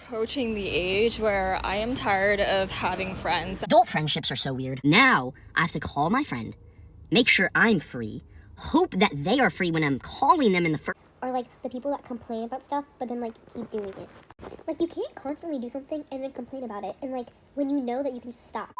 approaching the age where I am tired of having friends. Adult friendships are so weird. Now, I have to call my friend, make sure I'm free, hope that they are free when I'm calling them in the first. Or like the people that complain about stuff but then like keep doing it. Like you can't constantly do something and then complain about it, and like when you know that you can just stop.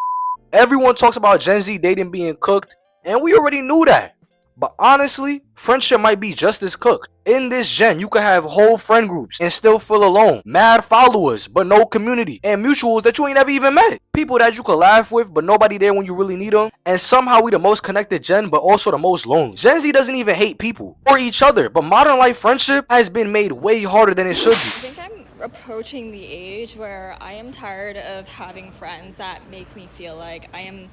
Everyone talks about Gen Z dating being cooked, and we already knew that. But honestly, friendship might be just as cooked. In this gen, you could have whole friend groups and still feel alone. Mad followers, but no community. And mutuals that you ain't never even met. People that you could laugh with, but nobody there when you really need them. And somehow we the most connected gen, but also the most lonely. Gen Z doesn't even hate people or each other, but modern life friendship has been made way harder than it should be. I think I'm approaching the age where I am tired of having friends that make me feel like I am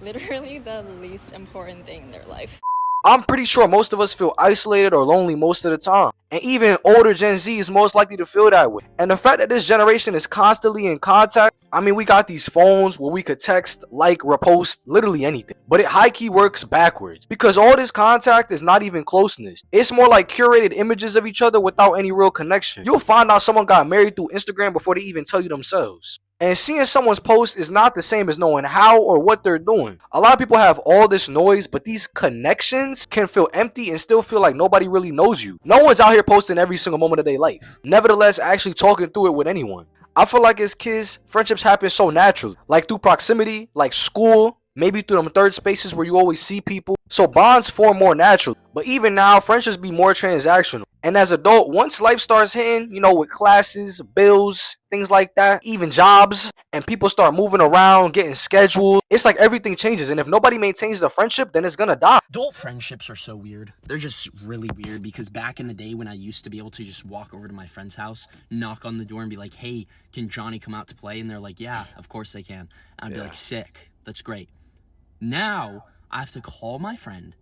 literally the least important thing in their life. I'm pretty sure most of us feel isolated or lonely most of the time. And even older Gen Z is most likely to feel that way. And the fact that this generation is constantly in contact, I mean, we got these phones where we could text, like, repost, literally anything. But it high-key works backwards. Because all this contact is not even closeness. It's more like curated images of each other without any real connection. You'll find out someone got married through Instagram before they even tell you themselves. And seeing someone's post is not the same as knowing how or what they're doing. A lot of people have all this noise, but these connections can feel empty and still feel like nobody really knows you. No one's out here posting every single moment of their life. Nevertheless, actually talking through it with anyone. I feel like as kids, friendships happen so naturally. Like through proximity, like school, maybe through them third spaces where you always see people. So bonds form more naturally. But even now, friendships be more transactional. And as adult, once life starts hitting, you know, with classes, bills, things like that, even jobs, and people start moving around, getting scheduled, it's like everything changes. And if nobody maintains the friendship, then it's gonna die. Adult friendships are so weird. They're just really weird because back in the day when I used to be able to just walk over to my friend's house, knock on the door and be like, hey, can Johnny come out to play? And they're like, yeah, of course they can. And I'd be like, sick. That's great. Now I have to call my friend,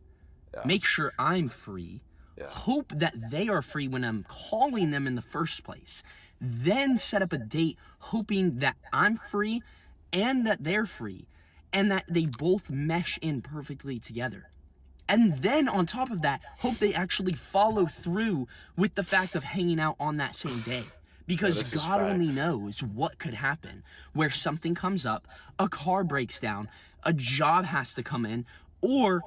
make sure I'm free, hope that they are free when I'm calling them in the first place, then set up a date hoping that I'm free and that they're free and that they both mesh in perfectly together. And then on top of that, hope they actually follow through with the fact of hanging out on that same day. Because God only knows what could happen, where something comes up, a car breaks down, a job has to come in, or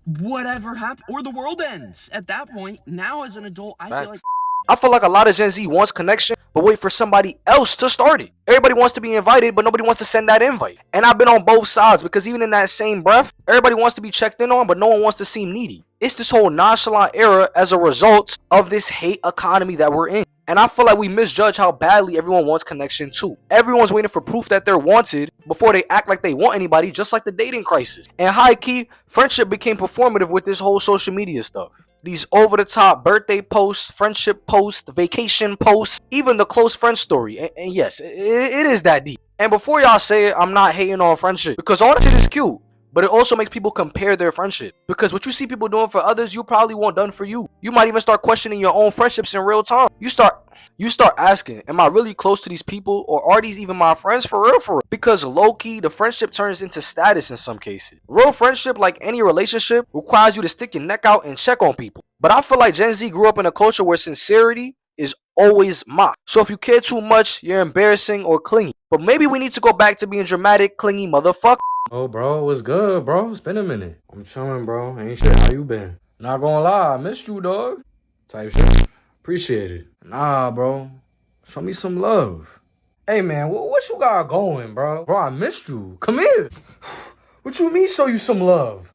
whatever happens, or the world ends. At that point, now as an adult, I feel like a lot of Gen Z wants connection, but wait for somebody else to start it. Everybody wants to be invited, but nobody wants to send that invite. And I've been on both sides because even in that same breath, everybody wants to be checked in on, but no one wants to seem needy. It's this whole nonchalant era as a result of this hate economy that we're in. And I feel like we misjudge how badly everyone wants connection too. Everyone's waiting for proof that they're wanted before they act like they want anybody, just like the dating crisis. And high key, friendship became performative with this whole social media stuff. These over-the-top birthday posts, friendship posts, vacation posts, even the close friend story. And yes, it is that deep. And before y'all say it, I'm not hating on friendship because all that shit is cute. But it also makes people compare their friendship. Because what you see people doing for others, you probably want done for you. You might even start questioning your own friendships in real time. You start asking, am I really close to these people, or are these even my friends for real for real? Because low-key, the friendship turns into status in some cases. Real friendship, like any relationship, requires you to stick your neck out and check on people. But I feel like Gen Z grew up in a culture where sincerity is always mocked. So if you care too much, you're embarrassing or clingy. But maybe we need to go back to being dramatic, clingy motherfucker. Oh, bro, what's good, bro? It's been a minute. I'm chilling, bro. Ain't shit. How you been? Not gonna lie, I missed you, dog. Type shit. Appreciate it. Nah, bro. Show me some love. Hey, man, what you got going, bro? Bro, I missed you. Come here. What you mean show you some love?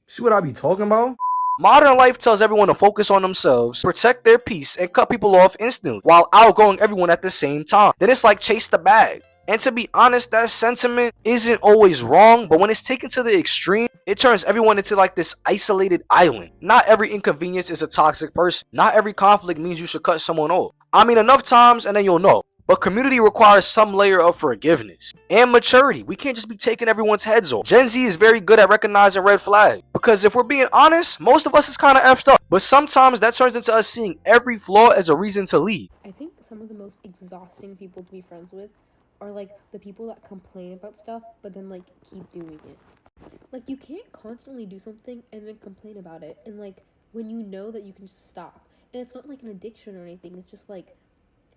See what I be talking about? Modern life tells everyone to focus on themselves, protect their peace, and cut people off instantly, while outgrowing everyone at the same time. Then it's like chase the bag. And to be honest, that sentiment isn't always wrong, but when it's taken to the extreme, it turns everyone into like this isolated island. Not every inconvenience is a toxic person. Not every conflict means you should cut someone off. I mean, enough times and then you'll know. But community requires some layer of forgiveness and maturity. We can't just be taking everyone's heads off. Gen Z is very good at recognizing red flags. Because if we're being honest, most of us is kind of effed up. But sometimes that turns into us seeing every flaw as a reason to leave. I think some of the most exhausting people to be friends with are like the people that complain about stuff but then like keep doing it. Like you can't constantly do something and then complain about it, and like when you know that you can just stop. And it's not like an addiction or anything, it's just like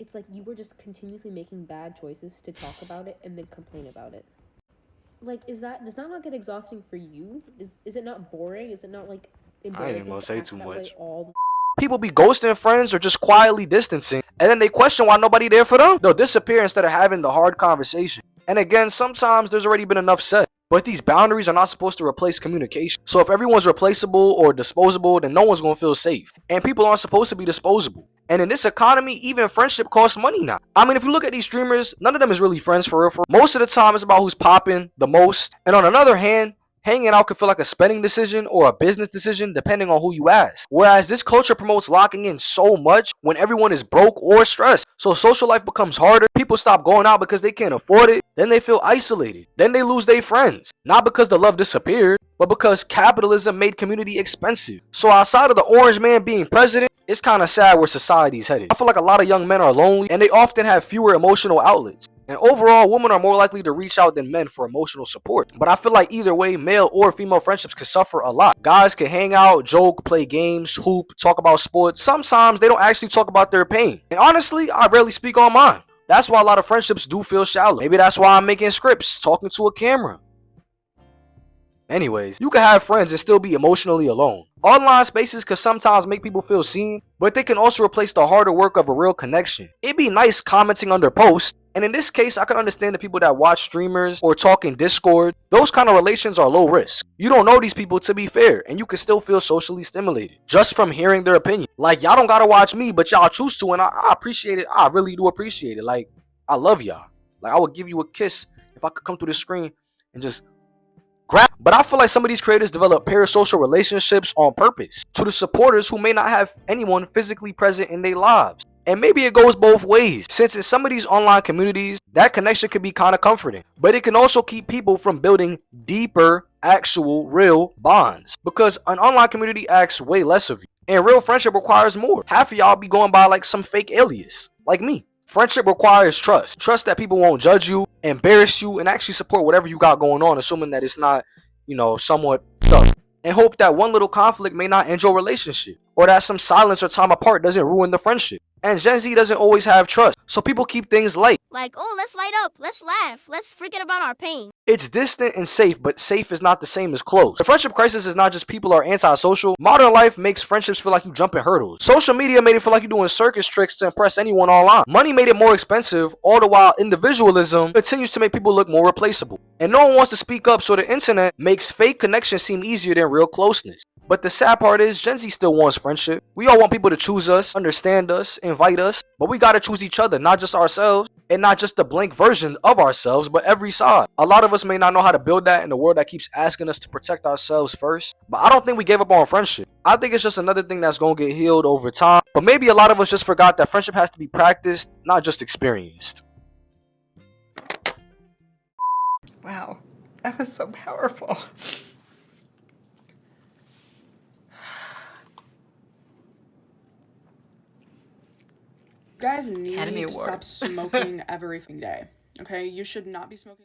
It's like you were just continuously making bad choices to talk about it and then complain about it. Like, does that not get exhausting for you? Is it not boring? Is it not like embarrassing gonna to say act too that way much. all the People be ghosting friends or just quietly distancing, and then they question why nobody there for them. They'll disappear instead of having the hard conversation. And again, sometimes there's already been enough said. But these boundaries are not supposed to replace communication. So if everyone's replaceable or disposable, then no one's gonna feel safe. And people aren't supposed to be disposable. And in this economy, even friendship costs money now. I mean, if you look at these streamers, none of them is really friends for real. Most of the time, it's about who's popping the most. And on another hand, hanging out can feel like a spending decision or a business decision depending on who you ask. Whereas this culture promotes locking in so much when everyone is broke or stressed. So social life becomes harder. People stop going out because they can't afford it. Then they feel isolated. Then they lose their friends. Not because the love disappeared, but because capitalism made community expensive. So outside of the orange man being president, it's kind of sad where society's headed. I feel like a lot of young men are lonely and they often have fewer emotional outlets. And overall, women are more likely to reach out than men for emotional support. But I feel like either way, male or female friendships can suffer a lot. Guys can hang out, joke, play games, hoop, talk about sports. Sometimes they don't actually talk about their pain. And honestly, I rarely speak on mine. That's why a lot of friendships do feel shallow. Maybe that's why I'm making scripts, talking to a camera. Anyways, you can have friends and still be emotionally alone. Online spaces can sometimes make people feel seen, but they can also replace the harder work of a real connection. It'd be nice commenting under posts, and in this case, I can understand the people that watch streamers or talk in Discord. Those kind of relations are low risk. You don't know these people to be fair, and you can still feel socially stimulated just from hearing their opinion. Like, y'all don't gotta watch me, but y'all choose to, and I appreciate it. I really do appreciate it. Like, I love y'all. Like, I would give you a kiss if I could come through the screen and just but I feel like some of these creators develop parasocial relationships on purpose to the supporters who may not have anyone physically present in their lives. And maybe it goes both ways, since in some of these online communities, that connection can be kind of comforting, but it can also keep people from building deeper, actual, real bonds. Because an online community asks way less of you, and real friendship requires more. Half of y'all be going by like some fake alias, like me. Friendship requires trust. Trust that people won't judge you, embarrass you, and actually support whatever you got going on, assuming that it's not, somewhat stuck. And hope that one little conflict may not end your relationship, or that some silence or time apart doesn't ruin the friendship. And Gen Z doesn't always have trust, so people keep things light. Like, oh, let's light up, let's laugh, let's forget about our pain. It's distant and safe, but safe is not the same as close. The friendship crisis is not just people are antisocial. Modern life makes friendships feel like you jumping hurdles. Social media made it feel like you're doing circus tricks to impress anyone online. Money made it more expensive, all the while individualism continues to make people look more replaceable. And no one wants to speak up, so the internet makes fake connections seem easier than real closeness. But the sad part is, Gen Z still wants friendship. We all want people to choose us, understand us, invite us, but we gotta choose each other, not just ourselves, and not just the blank version of ourselves, but every side. A lot of us may not know how to build that in a world that keeps asking us to protect ourselves first, but I don't think we gave up on friendship. I think it's just another thing that's gonna get healed over time, but maybe a lot of us just forgot that friendship has to be practiced, not just experienced. Wow, that was so powerful. You guys need Academy to Award. stop smoking every day. Okay, you should not be smoking.